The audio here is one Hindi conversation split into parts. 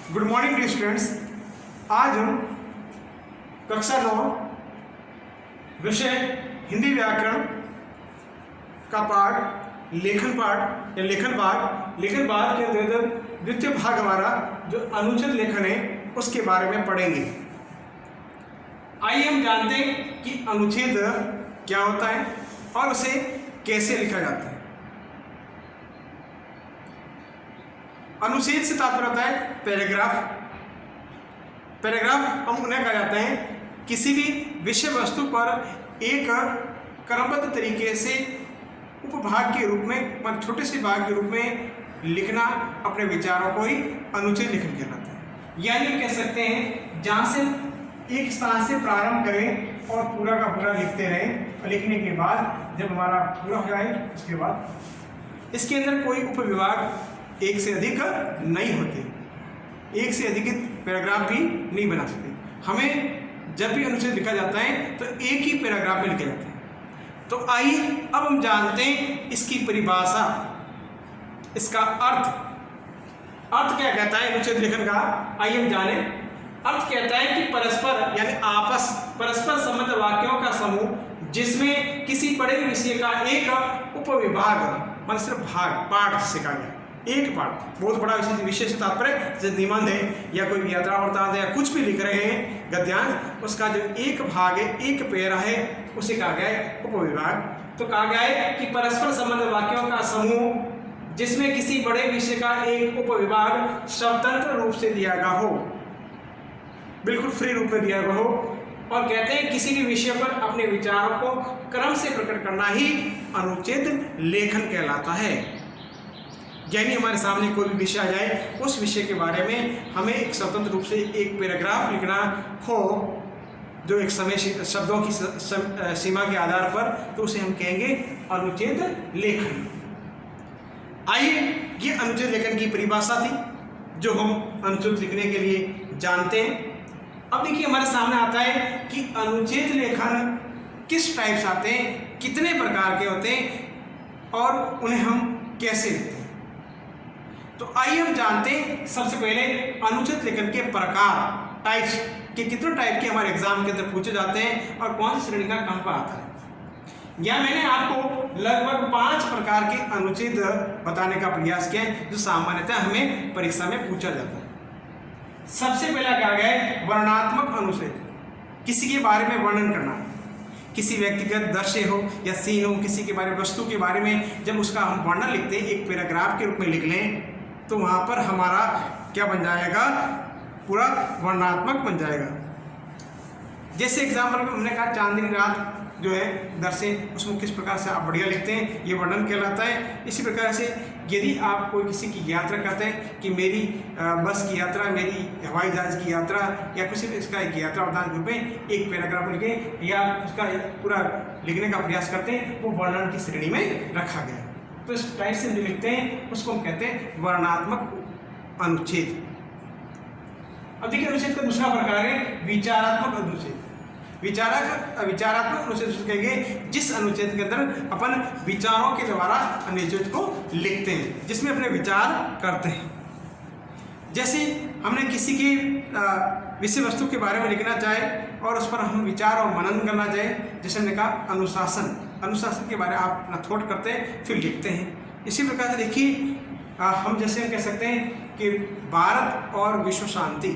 Good morning dear students. आज हम कक्षा 9 विषय हिंदी व्याकरण का पाठ लेखन या लेखन भाग के अंतर्गत द्वितीय भाग हमारा जो अनुचित लेखन है उसके बारे में पढ़ेंगे। आइए हम जानते हैं कि अनुच्छेद क्या होता है और उसे कैसे लिखा जाता है। अनुच्छेद से तात्पर्य होता है पैराग्राफ। पैराग्राफ हम उन्हें कहा जाते हैं किसी भी विषय वस्तु पर एक क्रमबद्ध तरीके से उपभाग के रूप में, छोटे से भाग के रूप में लिखना, अपने विचारों को ही अनुच्छेद लेखन कहलाता है। यानी कह सकते हैं जहाँ से एक स्थान से प्रारंभ करें और पूरा का पूरा लिखते रहें और लिखने के बाद जब हमारा पूरा हो जाए उसके बाद इसके अंदर कोई उपविभाग एक से अधिक नहीं होते, एक से अधिक पैराग्राफ भी नहीं बना सकते। हमें जब भी अनुच्छेद लिखा जाता है तो एक ही पैराग्राफ में लिखा जाता है। तो आइए अब हम जानते हैं इसकी परिभाषा, इसका अर्थ क्या कहता है अनुच्छेद लेखन का। आइए हम जाने। अर्थ कहता है कि परस्पर यानी परस्पर संबद्ध वाक्यों का समूह जिसमें किसी बड़े विषय का एक उपविभाग, मतलब सिर्फ भाग, पाठ जिसे कहा गया, एक पाठ, बहुत बड़ा विषय से तात्पर्य जैसे निबंध है या कोई यात्रा वृत्तांत है या कुछ भी लिख रहे हैं गद्यांश, उसका जो एक भाग है, एक पैरा है, उसे कहा गया है उपविभाग। तो कहा गया है कि परस्पर संबंध वाक्यों का समूह जिसमें किसी बड़े विषय का एक उपविभाग स्वतंत्र रूप से दिया गया हो, बिल्कुल फ्री रूप में दिया गया हो, और कहते हैं किसी भी विषय पर अपने विचारों को क्रम से प्रकट करना ही अनुच्छेद लेखन कहलाता है। यानी हमारे सामने कोई भी विषय आ जाए, उस विषय के बारे में हमें एक स्वतंत्र रूप से एक पैराग्राफ लिखना हो जो एक समय शब्दों की सीमा के आधार पर, तो उसे हम कहेंगे अनुच्छेद लेखन। आइए, ये अनुच्छेद लेखन की परिभाषा थी जो हम अनुच्छेद लिखने के लिए जानते हैं। अब देखिए हमारे सामने आता है कि अनुच्छेद लेखन किस टाइप से आते हैं, कितने प्रकार के होते हैं और उन्हें हम कैसे लिखते हैं। तो आइए हम जानते हैं सबसे पहले अनुच्छेद लेखन के प्रकार, टाइप्स के कितने टाइप के हमारे एग्जाम के अंदर पूछे जाते हैं और कौन सी श्रेणी का कहाँ पर आता है। या मैंने आपको लगभग 5 प्रकार के अनुच्छेद बताने का प्रयास किया है जो सामान्यतः हमें परीक्षा में पूछा जाता है। सबसे पहला कहा गया है वर्णनात्मक अनुच्छेद, किसी के बारे में वर्णन करना, किसी व्यक्तिगत दृश्य हो या सीन हो, किसी के बारे में, वस्तु के बारे में जब उसका हम वर्णन लिखते हैं, एक पैराग्राफ के रूप में लिख लें, तो वहाँ पर हमारा क्या बन जाएगा, पूरा वर्णनात्मक बन जाएगा। जैसे एग्जाम्पल में हमने कहा चांदनी रात जो है दृश्य, उसमें किस प्रकार से आप बढ़िया लिखते हैं, ये वर्णन कहलाता है। इसी प्रकार से यदि आप कोई किसी की यात्रा करते हैं कि मेरी बस की यात्रा, मेरी हवाई जहाज की यात्रा या किसी भी इसका एक यात्रा वृत्तांत के रूप में एक पैराग्राफ लिखें या उसका पूरा लिखने का प्रयास करते हैं, वो वर्णन की श्रेणी में रखा गया। तो इस टाइप से जो लिखते हैं उसको हम कहते हैं वर्णनात्मक अनुच्छेद। अब देखिए अनुच्छेद का दूसरा प्रकार है विचारात्मक अनुच्छेद। विचारात्मक अनुच्छेद कहेंगे जिस अनुच्छेद के अंदर अपन विचारों के द्वारा अनुच्छेद को लिखते हैं, जिसमें अपने विचार करते हैं। जैसे हमने किसी की विषय वस्तु के बारे में लिखना चाहे और उस पर हम विचार और मनन करना चाहे, जैसे हमने कहा अनुशासन के बारे में आप अपना थॉट करते हैं फिर लिखते हैं। इसी प्रकार से देखिए हम जैसे कह सकते हैं कि भारत और विश्व शांति,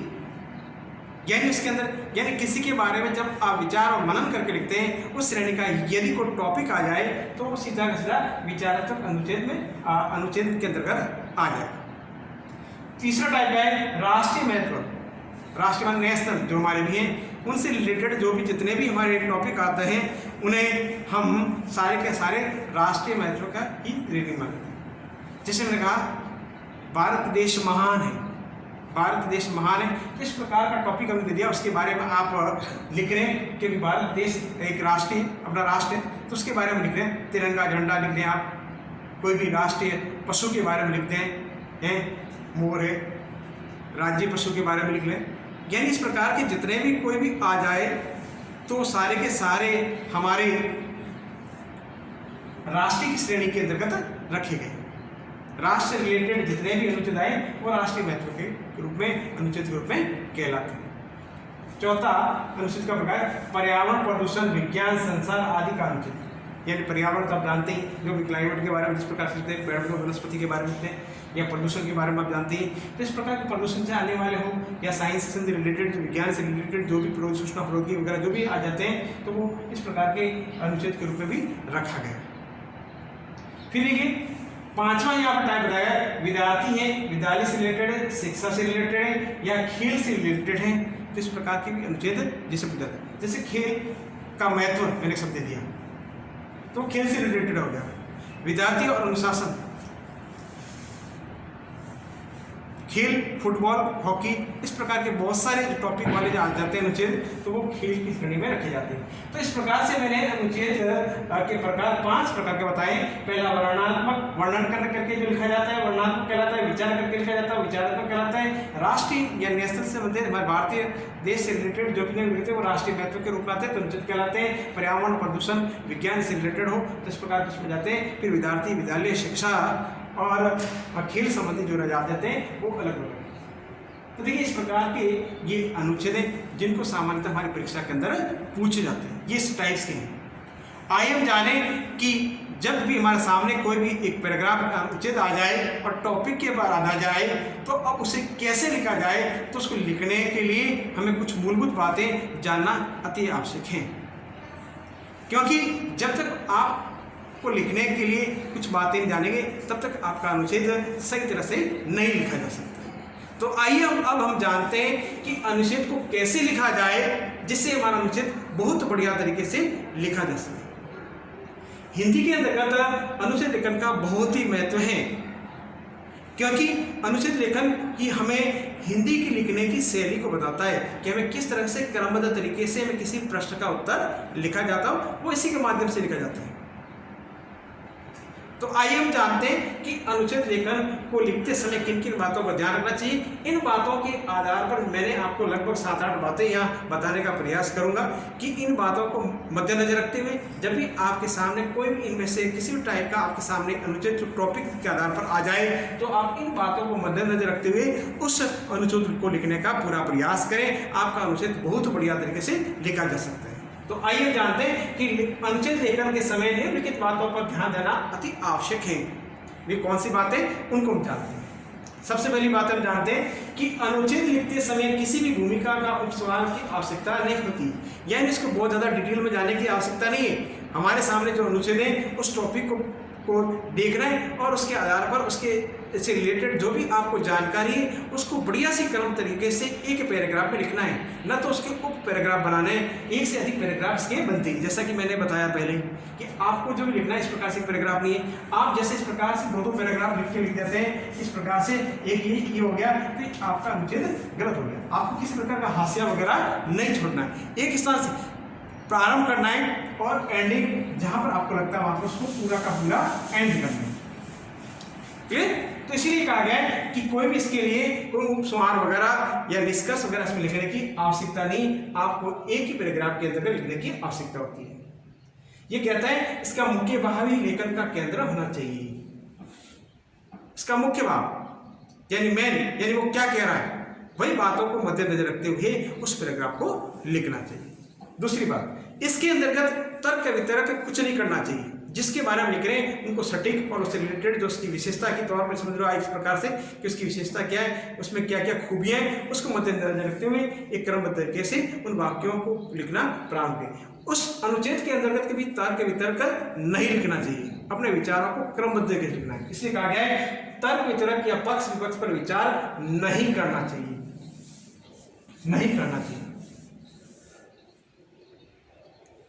यानी उसके अंदर यानी किसी के बारे में जब आप विचार और मनन करके लिखते हैं, उस श्रेणी का यदि कोई टॉपिक आ जाए तो सीधा का सीधा विचारात्मक अनुच्छेद के अंतर्गत आ जाए। तीसरा टाइप है राष्ट्रीय महत्व। राष्ट्रीय नेशनल जो हमारे भी हैं, उनसे रिलेटेड जो भी जितने भी हमारे टॉपिक आते हैं उन्हें हम सारे के सारे राष्ट्रीय महत्व का ही रेटिंग मानते हैं। जैसे मैंने कहा भारत देश महान है, भारत देश महान है, किस प्रकार का टॉपिक हमने दे दिया उसके बारे में आप लिख रहे हैं कि भारत देश एक राष्ट्रीय अपना राष्ट्र है, तो उसके बारे में लिख रहे हैं। तिरंगा झंडा लिख रहे हैं आप, कोई भी राष्ट्रीय पशु के बारे में लिखते हैं, मोर है, राज्य पशु के बारे में लिख लें। यानी इस प्रकार के जितने भी कोई भी आ जाए तो सारे के सारे हमारे राष्ट्रीय की श्रेणी के अंतर्गत रखे गए। राष्ट्र से रिलेटेड जितने भी अनुच्छेद आए वो राष्ट्रीय महत्व के रूप में अनुच्छेद के रूप में कहलाते हैं। चौथा अनुच्छेद का प्रकार पर्यावरण, प्रदूषण, विज्ञान, संसार आदि का अनुच्छेद। यानी पर्यावरण तो आप जानते हैं, जो भी क्लाइमेट के बारे में जिस प्रकार से पेड़ पौधे वनस्पति के बारे में होते हैं, या प्रदूषण के बारे में आप जानते हैं। तो इस प्रकार के प्रदूषण से आने वाले हो या साइंस से रिलेटेड, विज्ञान से रिलेटेड जो भी सूचना प्रौद्योगिकी वगैरह जो भी आ जाते हैं, तो वो इस प्रकार के अनुच्छेद के रूप में भी रखा गया। फिर देखिए पांचवा यहाँ पर टाइप बताया गया, विद्यार्थी हैं, विद्यालय से रिलेटेड है, शिक्षा से रिलेटेड है या खेल से रिलेटेड है। तो इस प्रकार के भी अनुच्छेद जिसे पूछा जाता है। जैसे खेल का महत्व मैंने शब्द दिया तो खेल से रिलेटेड हो गया। विद्यार्थी और अनुशासन, खेल, फुटबॉल, हॉकी, इस प्रकार के बहुत सारे टॉपिक वाले जो आ जाते हैं अनुच्छेद, तो वो खेल की श्रेणी में रखे जाते हैं। तो इस प्रकार से मैंने अनुच्छेद के प्रकार 5 प्रकार के बताए। पहला वर्णनात्मक, वर्णन करके जो लिखा जाता है वर्णनात्मक कहलाता है। विचार करके लिखा जाता है विचारात्मक कहलाता है। राष्ट्रीय या नेशनल से संबंधित हमारे भारतीय देश से रिलेटेड जो भी मिलते हैं वो राष्ट्रीय महत्व के रूप में आते हैं तो अनुच्छेद कहलाते हैं। पर्यावरण, प्रदूषण, विज्ञान से रिलेटेड हो तो इस प्रकार के उसमें जाते हैं। फिर विद्यार्थी, विद्यालय, शिक्षा और खेल संबंधी जो रह जाते हैं वो अलग अलग। तो देखिए इस प्रकार के ये अनुच्छेद हैं जिनको सामान्यतः हमारी परीक्षा के अंदर पूछे जाते हैं। ये इस टाइप्स के हैं। आइए हम जाने कि जब भी हमारे सामने कोई भी एक पैराग्राफ अनुच्छेद आ जाए और टॉपिक के बाद आ जाए तो अब उसे कैसे लिखा जाए, तो उसको लिखने के लिए हमें कुछ मूलभूत बातें जानना अति आवश्यक है। क्योंकि जब तक आप को लिखने के लिए कुछ बातें नहीं जानेंगे तब तक आपका अनुच्छेद सही तरह से नहीं लिखा जा सकता। तो आइए अब हम जानते हैं कि अनुच्छेद को कैसे लिखा जाए जिससे हमारा अनुच्छेद बहुत बढ़िया तरीके से लिखा जा सके। हिंदी के अंतर्गत अनुच्छेद लेखन का बहुत ही महत्व है, क्योंकि अनुच्छेद लेखन ही हमें हिंदी की लिखने की शैली को बताता है कि हमें किस तरह से क्रमबद्ध तरीके से हमें किसी प्रश्न का उत्तर लिखा जाता हो, वो इसी के माध्यम से लिखा जाता है। तो आइए हम जानते हैं कि अनुच्छेद लेखन को लिखते समय किन किन बातों का ध्यान रखना चाहिए। इन बातों के आधार पर मैंने आपको लगभग 7-8 बातें यहाँ बताने का प्रयास करूंगा कि इन बातों को मद्देनजर रखते हुए जब भी आपके सामने कोई भी इनमें से किसी भी टाइप का आपके सामने अनुच्छेद टॉपिक के आधार पर आ जाए तो आप इन बातों को मद्देनजर रखते हुए उस अनुच्छेद को लिखने का पूरा प्रयास करें। आपका अनुच्छेद बहुत बढ़िया तरीके से लिखा जा सकता है। तो आइए जानते हैं कि अनुच्छेद लेखन के समय निम्नलिखित बातों पर ध्यान देना अति आवश्यक है। वे कौन सी बातें, उनको हम जानते हैं। सबसे पहली बात हम जानते हैं कि अनुच्छेद लिखते समय किसी भी भूमिका का उपसवाल की आवश्यकता नहीं होती, यानी इसको बहुत ज़्यादा डिटेल में जाने की आवश्यकता नहीं है। हमारे सामने जो अनुच्छेद है उस टॉपिक को देखना है और उसके आधार पर उसके से रिलेटेड जो भी आपको जानकारी है उसको बढ़िया सी क्रम तरीके से एक पैराग्राफ में लिखना है, न तो उसके उप पैराग्राफ बनाने हैं। एक से अधिक पैराग्राफ्स के बनते हैं। जैसा कि मैंने बताया पहले कि आपको जो भी लिखना है इस प्रकार से पैराग्राफ नहीं है। आप जैसे इस प्रकार से 2-2 पैराग्राफ लिख के लिख देते हैं इस प्रकार से, एक ये हो गया तो आपका अनुच्छेद गलत हो गया। आपको किसी प्रकार का हाशिया वगैरह नहीं छोड़ना है, एक स्थान से प्रारंभ करना है और एंडिंग जहां पर आपको लगता है वहां पर उसको पूरा का पूरा एंड करना है। क्लियर? तो इसीलिए कहा गया है कि कोई भी इसके लिए कोई उपसंहार वगैरह या निष्कर्ष वगैरह इसमें लिखने की आवश्यकता नहीं, आपको एक ही पैराग्राफ के अंदर लिखने की आवश्यकता होती है। ये कहता है इसका मुख्य भाव ही लेखन का केंद्र होना चाहिए। इसका मुख्य भाव यानी मेन, यानी वो क्या कह रहा है वही बातों को मद्देनजर रखते हुए उस पैराग्राफ को लिखना चाहिए। दूसरी बात, इसके अंतर्गत तर्क वितर्क कुछ नहीं करना चाहिए। जिसके बारे में लिख रहे हैं उनको सटीक और उससे रिलेटेड जो उसकी विशेषता के तौर पर समझ लो इस प्रकार से कि उसकी विशेषता क्या है, उसमें क्या क्या खूबियां हैं, उसको मद्देनजर रखते हुए एक क्रमबद्ध तरीके से उन वाक्यों को लिखना प्रारंभ करें। उस अनुच्छेद के अंतर्गत कभी तर्क वितर्क नहीं लिखना चाहिए, अपने विचारों को क्रमबद्ध करके लिखना है। इसलिए कहा गया है तर्क वितर्क या पक्ष विपक्ष पर विचार नहीं करना चाहिए, नहीं करना चाहिए।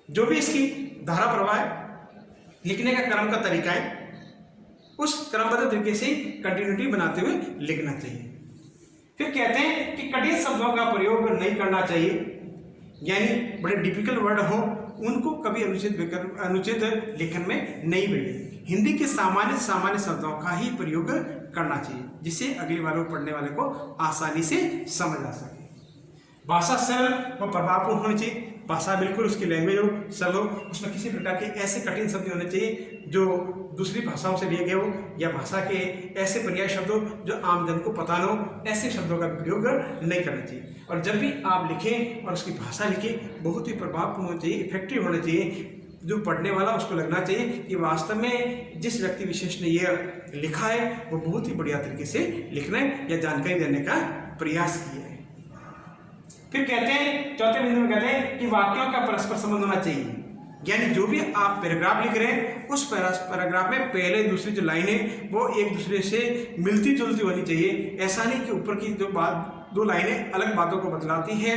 जो भी इसकी धारा प्रवाह है, लिखने का क्रम का तरीका है, उस क्रमबद्ध तरीके से कंटिन्यूटी बनाते हुए लिखना चाहिए। फिर कहते हैं कि कठिन शब्दों का प्रयोग नहीं करना चाहिए, यानी बड़े डिफिकल्ट वर्ड हो उनको कभी अनुच्छेद लेखन में नहीं मिले। हिंदी के सामान्य शब्दों का ही प्रयोग करना चाहिए जिससे अगले वाले पढ़ने वाले को आसानी से समझ आ सके। भाषा सरल व प्रभावपूर्ण होनी चाहिए। भाषा बिल्कुल उसकी लैंग्वेज हो, सरल हो, उसमें किसी प्रकार के ऐसे कठिन शब्द नहीं होने चाहिए जो दूसरी भाषाओं से लिए गए हो, या भाषा के ऐसे पर्याय शब्द हो जो आम जन को पता न हो, ऐसे शब्दों का प्रयोग नहीं करना चाहिए। और जब भी आप लिखें और उसकी भाषा लिखें बहुत ही प्रभावपूर्ण होना चाहिए, इफेक्टिव होना चाहिए। जो पढ़ने वाला उसको लगना चाहिए कि वास्तव में जिस व्यक्ति विशेष ने यह लिखा है वो बहुत ही बढ़िया तरीके से लिखने या जानकारी देने का प्रयास किया है। फिर कहते हैं चौथे बिंदु में कहते हैं कि वाक्यों का परस्पर संबंध होना चाहिए, यानी जो भी आप पैराग्राफ लिख रहे हैं उस पैराग्राफ में पहले दूसरी जो लाइन है वो एक दूसरे से मिलती जुलती होनी चाहिए। ऐसा नहीं कि ऊपर की जो दो लाइनें अलग बातों को बतलाती है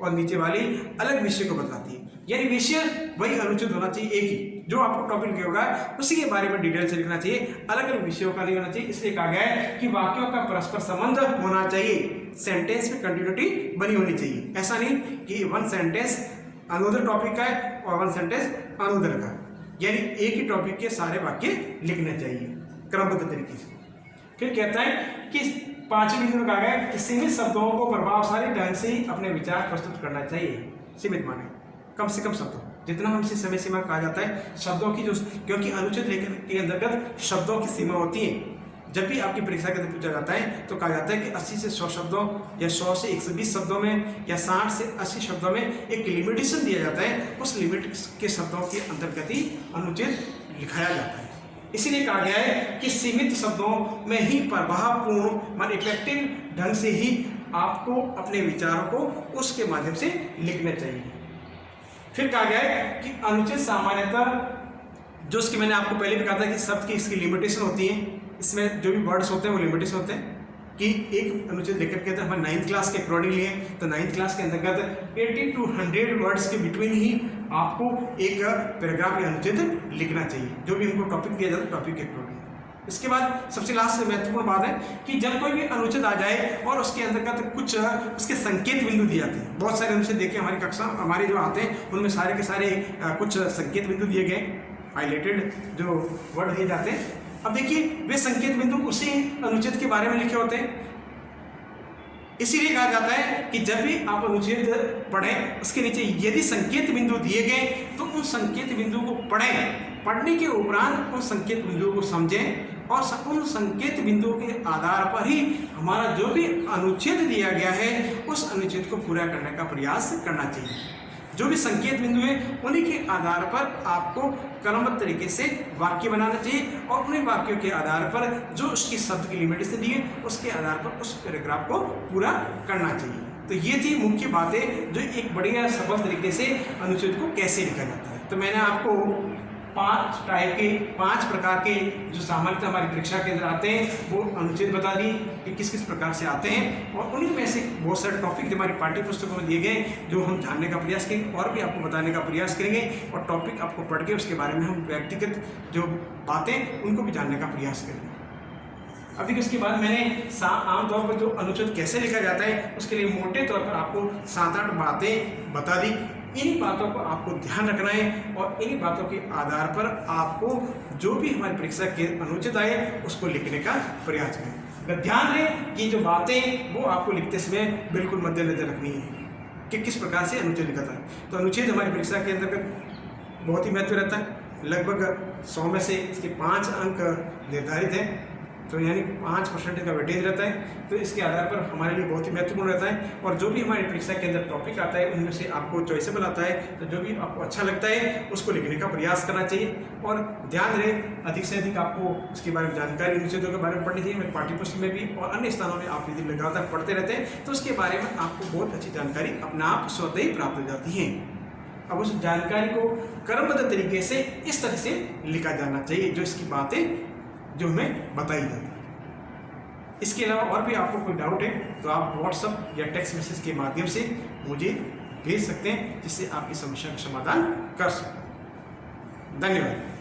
और नीचे वाली अलग विषय को बतलाती है, यानी विषय वही अनुचित होना चाहिए, एक ही जो आपको टॉपिक लिखा होगा उसी के बारे में डिटेल से लिखना चाहिए, अलग अलग विषयों का नहीं होना चाहिए। इसलिए कहा गया है कि वाक्यों का परस्पर संबंध होना चाहिए, सेंटेंस में कंटिन्यूटी बनी होनी चाहिए। ऐसा नहीं कि वन सेंटेंस अनदर टॉपिक का है और वन सेंटेंस अनदर का, यानी एक ही टॉपिक के सारे वाक्य लिखने चाहिए क्रमबद्ध तरीके से। फिर कहता है कि पांचवें बिंदु में कहा गया कि सीमित शब्दों को प्रभावशाली ढंग से ही अपने विचार प्रस्तुत करना चाहिए। सीमित माने कम से कम शब्दों, जितना हमसे समय सीमा कहा जाता है शब्दों की, जो क्योंकि अनुच्छेद लेखन के अंतर्गत शब्दों की सीमा होती है। जब भी आपकी परीक्षा के अंदर पूछा जाता है तो कहा जाता है कि 80 से 100 शब्दों या 100 से 120 शब्दों में या 60 से 80 शब्दों में एक लिमिटेशन दिया जाता है, उस लिमिट के शब्दों के अंतर्गत ही अनुच्छेद लिखाया जाता है। इसीलिए कहा गया है कि सीमित शब्दों में ही प्रभावपूर्ण मान इफेक्टिव ढंग से ही आपको अपने विचारों को उसके माध्यम से लिखना चाहिए। फिर कहा गया है कि अनुच्छेद सामान्यतः जो उसकी मैंने आपको पहले भी कहा था कि शब्द की इसकी लिमिटेशन होती है, इसमें जो भी वर्ड्स होते हैं वो लिमिटेशन होते हैं कि एक अनुच्छेद लेकर के हम 9th क्लास के अकॉर्डिंग लिए तो 9th क्लास के अंतर्गत 80 to 100 वर्ड्स के बिटवीन ही आपको एक पैराग्राफ या अनुच्छेद लिखना चाहिए, जो भी हमको टॉपिक दिया जाता है टॉपिक के अकॉर्डिंग। इसके बाद सबसे लास्ट से महत्वपूर्ण बात है कि जब कोई भी अनुच्छेद आ जाए और उसके अंतर्गत कुछ उसके संकेत बिंदु दिए जाते हैं। बहुत सारे अनुच्छेद देखे हमारी कक्षा हमारे जो आते हैं उनमें सारे के सारे कुछ संकेत बिंदु दिए गए, हाईलाइटेड जो वर्ड दिए जाते हैं। अब देखिए वे संकेत बिंदु उसी अनुच्छेद के बारे में लिखे होते हैं। इसीलिए कहा जाता है कि जब भी आप अनुच्छेद पढ़ें उसके नीचे यदि संकेत बिंदु दिए गए तो उन संकेत बिंदु को पढ़ें, पढ़ने के उपरांत उन संकेत बिंदुओं को समझें और उन संकेत बिंदुओं के आधार पर ही हमारा जो भी अनुच्छेद दिया गया है उस अनुच्छेद को पूरा करने का प्रयास करना चाहिए। जो भी संकेत बिंदु है उन्हीं के आधार पर आपको क्रमबद्ध तरीके से वाक्य बनाना चाहिए और उन्हीं वाक्यों के आधार पर जो उसकी शब्द की लिमिटेशन दी है उसके आधार पर उस पैराग्राफ को पूरा करना चाहिए। तो ये थी मुख्य बातें जो एक बढ़िया सफल तरीके से अनुच्छेद को कैसे लिखा जाता है। तो मैंने आपको 5 प्रकार के जो सामान्यतः हमारी परीक्षा के अंदर आते हैं वो अनुच्छेद बता दी कि किस किस प्रकार से आते हैं, और उन्हीं में से बहुत सारे टॉपिक जो हमारी पाठ्य पुस्तकों में दिए गए जो हम जानने का प्रयास करेंगे और भी आपको बताने का प्रयास करेंगे, और टॉपिक आपको पढ़ के उसके बारे में हम व्यक्तिगत जो बातें उनको भी जानने का प्रयास करेंगे। अब देखिए उसके बाद मैंने आमतौर पर जो अनुच्छेद कैसे लिखा जाता है उसके लिए मोटे तौर पर आपको 7-8 बातें बता दी। इन्हीं बातों को आपको ध्यान रखना है और इन्हीं बातों के आधार पर आपको जो भी हमारी परीक्षा के अनुच्छेद आए उसको लिखने का प्रयास करें। अगर ध्यान दें कि जो बातें वो आपको लिखते समय बिल्कुल मद्देनजर रखनी है कि किस प्रकार से अनुच्छेद लिखा था। तो अनुच्छेद हमारी परीक्षा के अंतर्गत बहुत ही महत्व रहता है। लगभग 100 में से इसके 5 अंक निर्धारित हैं, तो यानी 5% का वेटेज रहता है। तो इसके आधार पर हमारे लिए बहुत ही महत्वपूर्ण रहता है। और जो भी हमारी परीक्षा के अंदर टॉपिक आता है उनमें से आपको चॉइसेबल आता है, तो जो भी आपको अच्छा लगता है उसको लिखने का प्रयास करना चाहिए। और ध्यान रहे अधिक से अधिक आपको उसके बारे में जानकारी अनुच्छेदों के बारे में पढ़नी चाहिए। मैं पाठ्यपुस्तक में भी और अन्य स्थानों में आप यदि लगातार पढ़ते रहते हैं तो उसके बारे में आपको बहुत अच्छी जानकारी अपने आप स्वतः ही प्राप्त हो जाती है। अब उस जानकारी को क्रमबद्ध तरीके से इस तरह से लिखा जाना चाहिए जो इसकी बातें जो हमें बताई जाती है। इसके अलावा और भी आपको कोई डाउट है तो आप व्हाट्सएप या टेक्स्ट मैसेज के माध्यम से मुझे भेज सकते हैं, जिससे आपकी समस्या का समाधान कर सकते हैं। धन्यवाद।